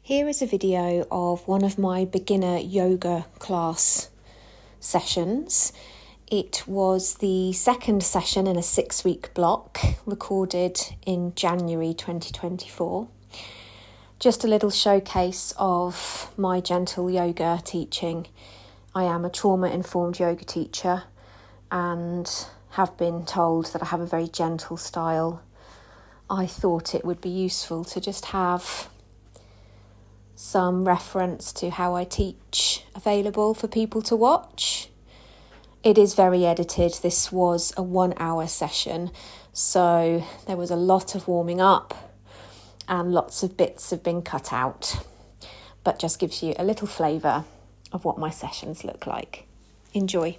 Here is a video of one of my beginner yoga class sessions. It was the second session in a 6-week block, recorded in January 2024. Just a little showcase of my gentle yoga teaching. I am a trauma-informed yoga teacher and have been told that I have a very gentle style. I thought it would be useful to just have some reference to how I teach available for people to watch. It is very edited. This was a 1-hour session, so there was a lot of warming up and lots of bits have been cut out, but just gives you a little flavour of what my sessions look like. Enjoy.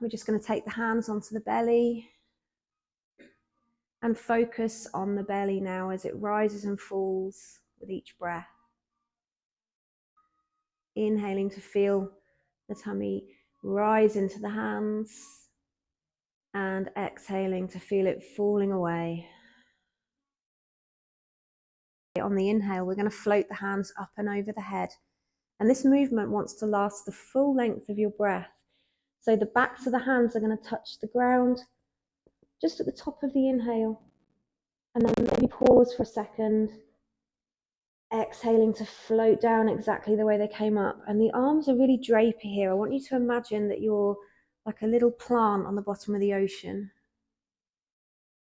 We're just going to take the hands onto the belly and focus on the belly now as it rises and falls with each breath. Inhaling to feel the tummy rise into the hands and exhaling to feel it falling away. On the inhale, we're going to float the hands up and over the head. And this movement wants to last the full length of your breath. So the backs of the hands are going to touch the ground just at the top of the inhale. And then maybe pause for a second, exhaling to float down exactly the way they came up. And the arms are really drapey here. I want you to imagine that you're like a little plant on the bottom of the ocean.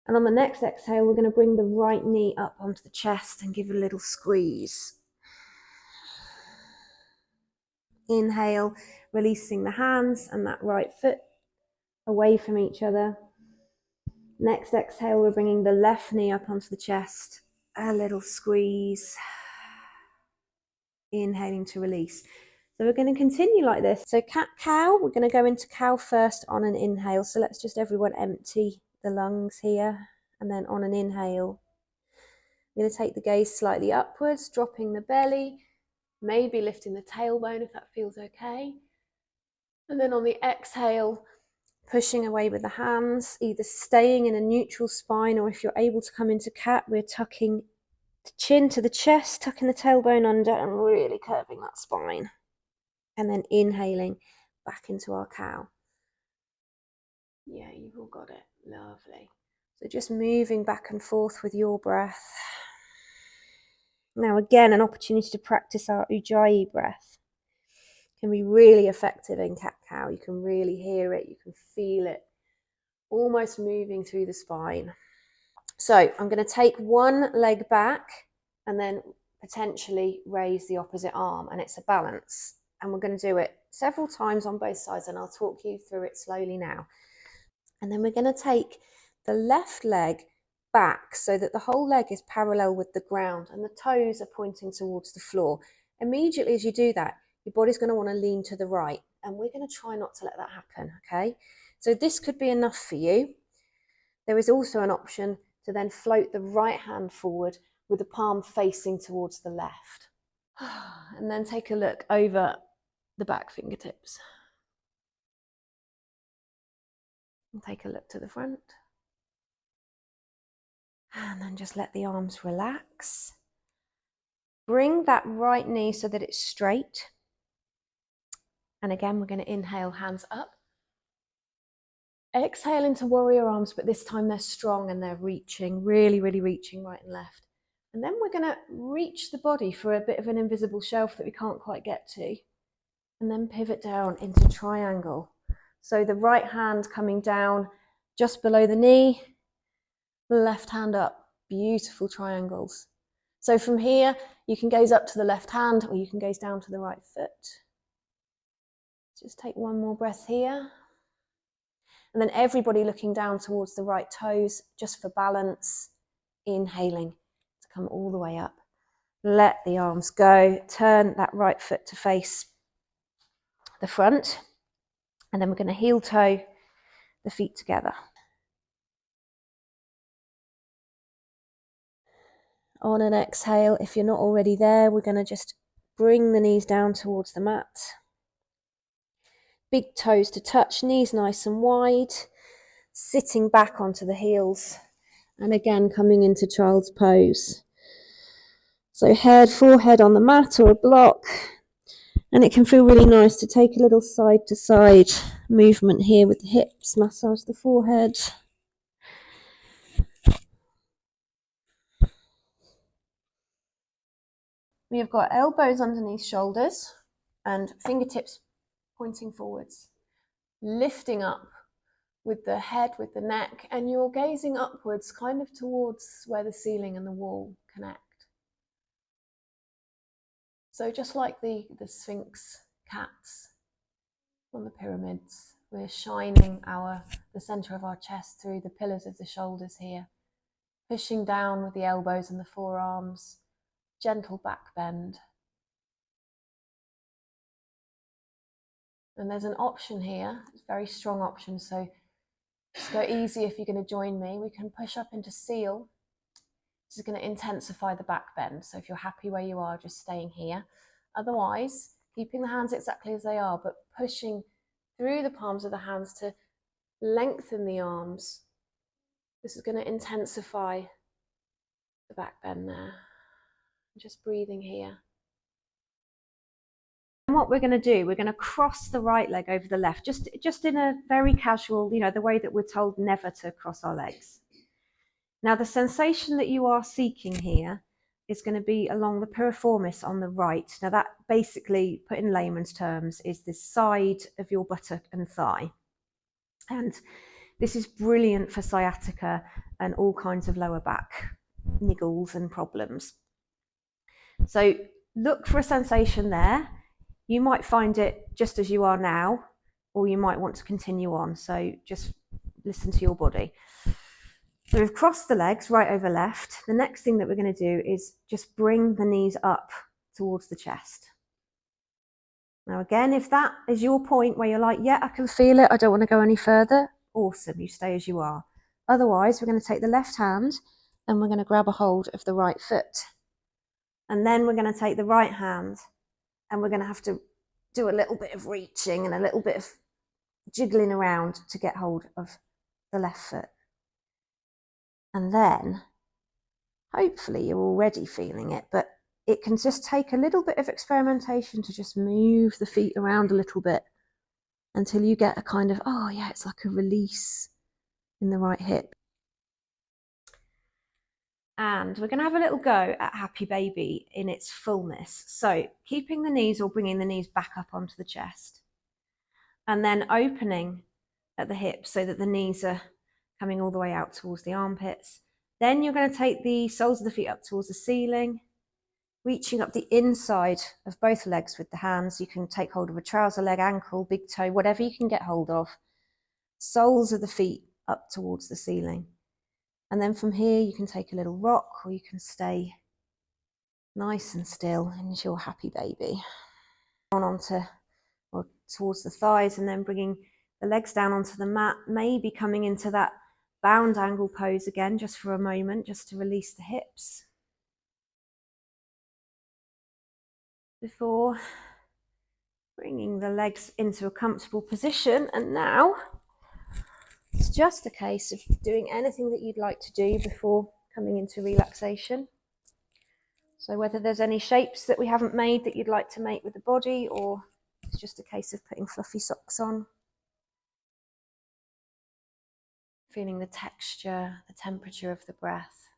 And on the next exhale, we're going to bring the right knee up onto the chest and give it a little squeeze. Inhale, releasing the hands and that right foot away from each other. Next exhale, we're bringing the left knee up onto the chest. A little squeeze. Inhaling to release. So we're going to continue like this. So cat-cow, we're going to go into cow first on an inhale. So let's just everyone empty the lungs here. And then on an inhale, we're going to take the gaze slightly upwards, dropping the belly, maybe lifting the tailbone if that feels okay. And then on the exhale, pushing away with the hands, either staying in a neutral spine, or if you're able to come into cat, we're tucking the chin to the chest, tucking the tailbone under and really curving that spine. And then inhaling back into our cow. Yeah, you've all got it. Lovely. So just moving back and forth with your breath. Now again, an opportunity to practice our Ujjayi breath. It can be really effective in cat-cow. You can really hear it, you can feel it almost moving through the spine. So I'm going to take one leg back and then potentially raise the opposite arm, and it's a balance. And we're going to do it several times on both sides, and I'll talk you through it slowly now. And then we're going to take the left leg back so that the whole leg is parallel with the ground and the toes are pointing towards the floor. Immediately as you do that, your body's going to want to lean to the right, and we're going to try not to let that happen, okay? So this could be enough for you. There is also an option to then float the right hand forward with the palm facing towards the left. And then take a look over the back fingertips. And take a look to the front. And then just let the arms relax. Bring that right knee so that it's straight. And again, we're going to inhale, hands up. Exhale into warrior arms, but this time they're strong and they're reaching, really, really reaching right and left. And then we're going to reach the body for a bit of an invisible shelf that we can't quite get to. And then pivot down into triangle. So the right hand coming down just below the knee, left hand up, beautiful triangles. So from here, you can gaze up to the left hand or you can gaze down to the right foot. Just take one more breath here. And then everybody looking down towards the right toes, just for balance, inhaling to come all the way up. Let the arms go, turn that right foot to face the front, and then we're going to heel toe the feet together. On an exhale, if you're not already there, we're going to just bring the knees down towards the mat. Big toes to touch, knees nice and wide, sitting back onto the heels, and again coming into child's pose. So head, forehead on the mat or a block. And it can feel really nice to take a little side to side movement here with the hips, massage the forehead. We have got elbows underneath shoulders and fingertips pointing forwards, lifting up with the head, with the neck, and you're gazing upwards kind of towards where the ceiling and the wall connect. So just like the Sphinx cats on the pyramids, we're shining the center of our chest through the pillars of the shoulders here, pushing down with the elbows and the forearms, gentle back bend. And there's an option here, it's a very strong option, so just go easy if you're going to join me. We can push up into seal. This is going to intensify the back bend, so if you're happy where you are, just staying here. Otherwise, keeping the hands exactly as they are, but pushing through the palms of the hands to lengthen the arms. This is going to intensify the back bend there. Just breathing here. And what we're going to do, we're going to cross the right leg over the left, just in a very casual, the way that we're told never to cross our legs. Now, the sensation that you are seeking here is going to be along the piriformis on the right. Now, that basically, put in layman's terms, is the side of your buttock and thigh. And this is brilliant for sciatica and all kinds of lower back niggles and problems. So look for a sensation there. You might find it just as you are now, or you might want to continue on. So just listen to your body. So we've crossed the legs right over left. The next thing that we're going to do is just bring the knees up towards the chest. Now again, if that is your point where you're like, yeah, I can feel it, I don't want to go any further, awesome, you stay as you are. Otherwise, we're going to take the left hand and we're going to grab a hold of the right foot. And then we're going to take the right hand and we're going to have to do a little bit of reaching and a little bit of jiggling around to get hold of the left foot. And then, hopefully you're already feeling it, but it can just take a little bit of experimentation to just move the feet around a little bit until you get a kind of, oh yeah, it's like a release in the right hip. And we're going to have a little go at Happy Baby in its fullness. So keeping the knees or bringing the knees back up onto the chest. And then opening at the hips so that the knees are coming all the way out towards the armpits. Then you're going to take the soles of the feet up towards the ceiling, reaching up the inside of both legs with the hands. You can take hold of a trouser leg, ankle, big toe, whatever you can get hold of. Soles of the feet up towards the ceiling. And then from here, you can take a little rock or you can stay nice and still into your Happy Baby. Towards the thighs and then bringing the legs down onto the mat, maybe coming into that bound angle pose again, just for a moment, just to release the hips. Before bringing the legs into a comfortable position. And now it's just a case of doing anything that you'd like to do before coming into relaxation. So whether there's any shapes that we haven't made that you'd like to make with the body, or it's just a case of putting fluffy socks on. Feeling the texture, the temperature of the breath.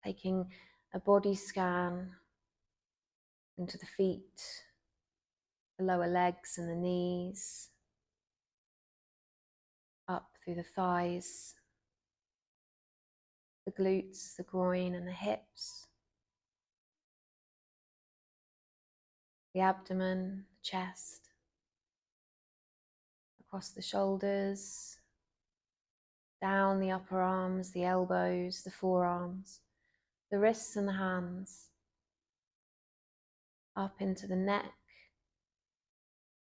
Taking a body scan into the feet, the lower legs and the knees, up through the thighs, the glutes, the groin and the hips, the abdomen, the chest, across the shoulders, down the upper arms, the elbows, the forearms, the wrists and the hands, up into the neck,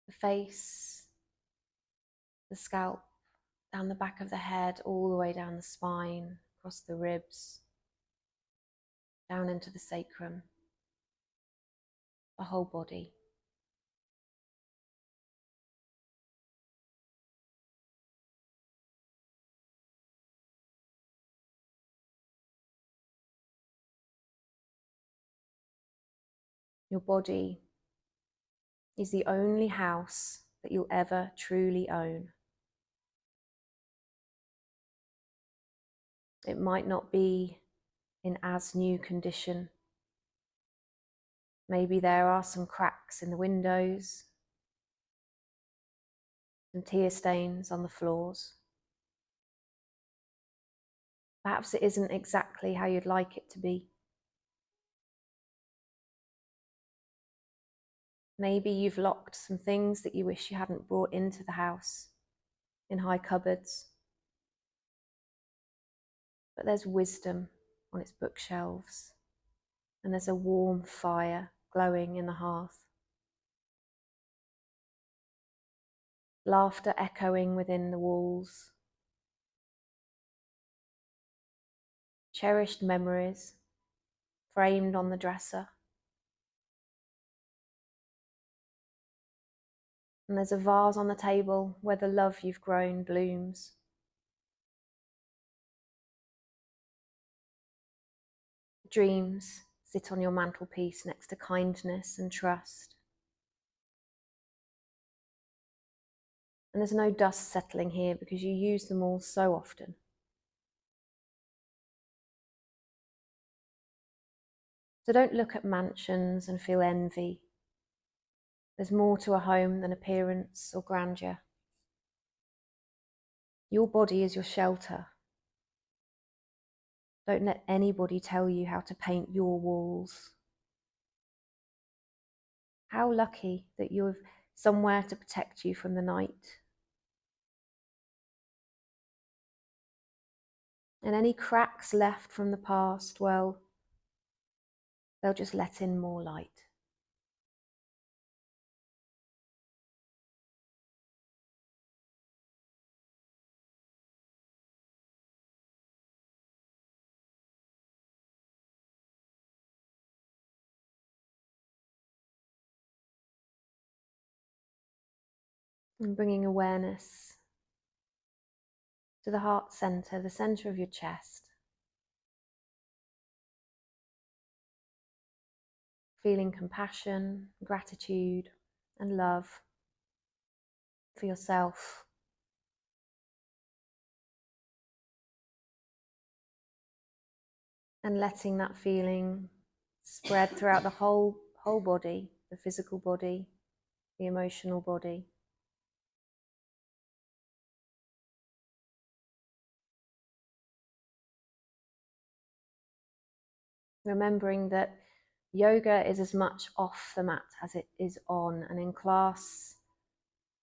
the face, the scalp, down the back of the head, all the way down the spine, across the ribs, down into the sacrum, the whole body. Your body is the only house that you'll ever truly own. It might not be in as new condition. Maybe there are some cracks in the windows, some tear stains on the floors. Perhaps it isn't exactly how you'd like it to be. Maybe you've locked some things that you wish you hadn't brought into the house in high cupboards. But there's wisdom on its bookshelves, and there's a warm fire glowing in the hearth. Laughter echoing within the walls. Cherished memories framed on the dresser. And there's a vase on the table where the love you've grown blooms. Dreams sit on your mantelpiece next to kindness and trust. And there's no dust settling here because you use them all so often. So don't look at mansions and feel envy. There's more to a home than appearance or grandeur. Your body is your shelter. Don't let anybody tell you how to paint your walls. How lucky that you have somewhere to protect you from the night. And any cracks left from the past, well, they'll just let in more light. And bringing awareness to the heart center, the center of your chest. Feeling compassion, gratitude, and love for yourself. And letting that feeling spread throughout the whole body, the physical body, the emotional body. Remembering that yoga is as much off the mat as it is on, and in class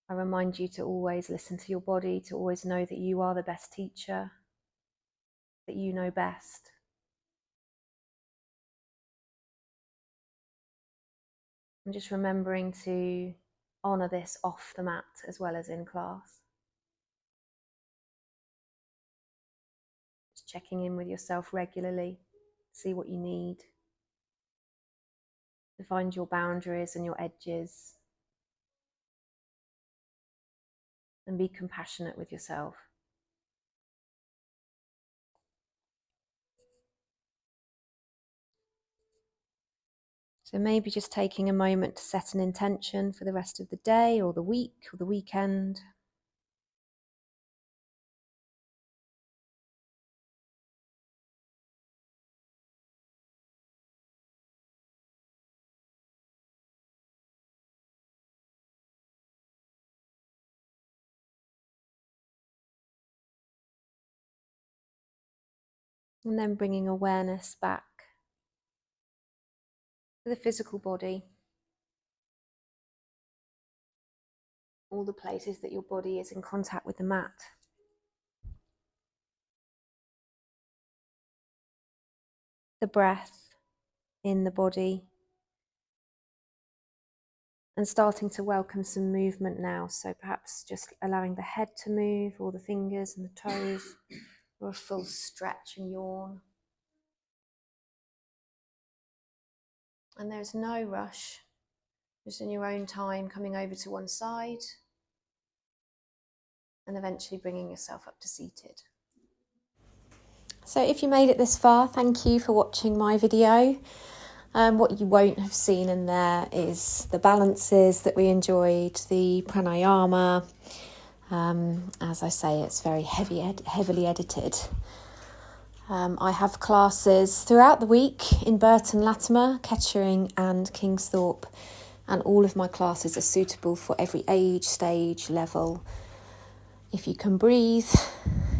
I remind you to always listen to your body, to always know that you are the best teacher, that you know best. And just remembering to honour this off the mat as well as in class. Just checking in with yourself regularly, see what you need, to find your boundaries and your edges, and be compassionate with yourself. So maybe just taking a moment to set an intention for the rest of the day or the week or the weekend. And then bringing awareness back to the physical body. All the places that your body is in contact with the mat. The breath in the body. And starting to welcome some movement now. So perhaps just allowing the head to move, or the fingers and the toes, or a full stretch and yawn. And there's no rush, just in your own time, coming over to one side and eventually bringing yourself up to seated. So if you made it this far, thank you for watching my video. What you won't have seen in there is the balances that we enjoyed, the pranayama. As I say, it's very heavily edited. I have classes throughout the week in Burton, Latimer, Kettering and Kingsthorpe, and all of my classes are suitable for every age, stage, level. If you can breathe,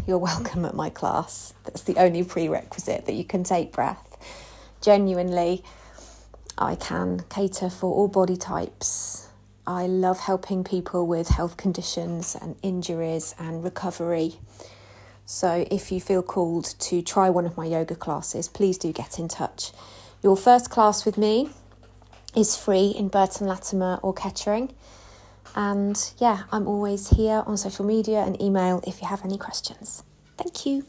you're welcome at my class. That's the only prerequisite, that you can take breath. Genuinely, I can cater for all body types. I love helping people with health conditions and injuries and recovery. So if you feel called to try one of my yoga classes, please do get in touch. Your first class with me is free in Burton, Latimer or Kettering. And yeah, I'm always here on social media and email if you have any questions. Thank you.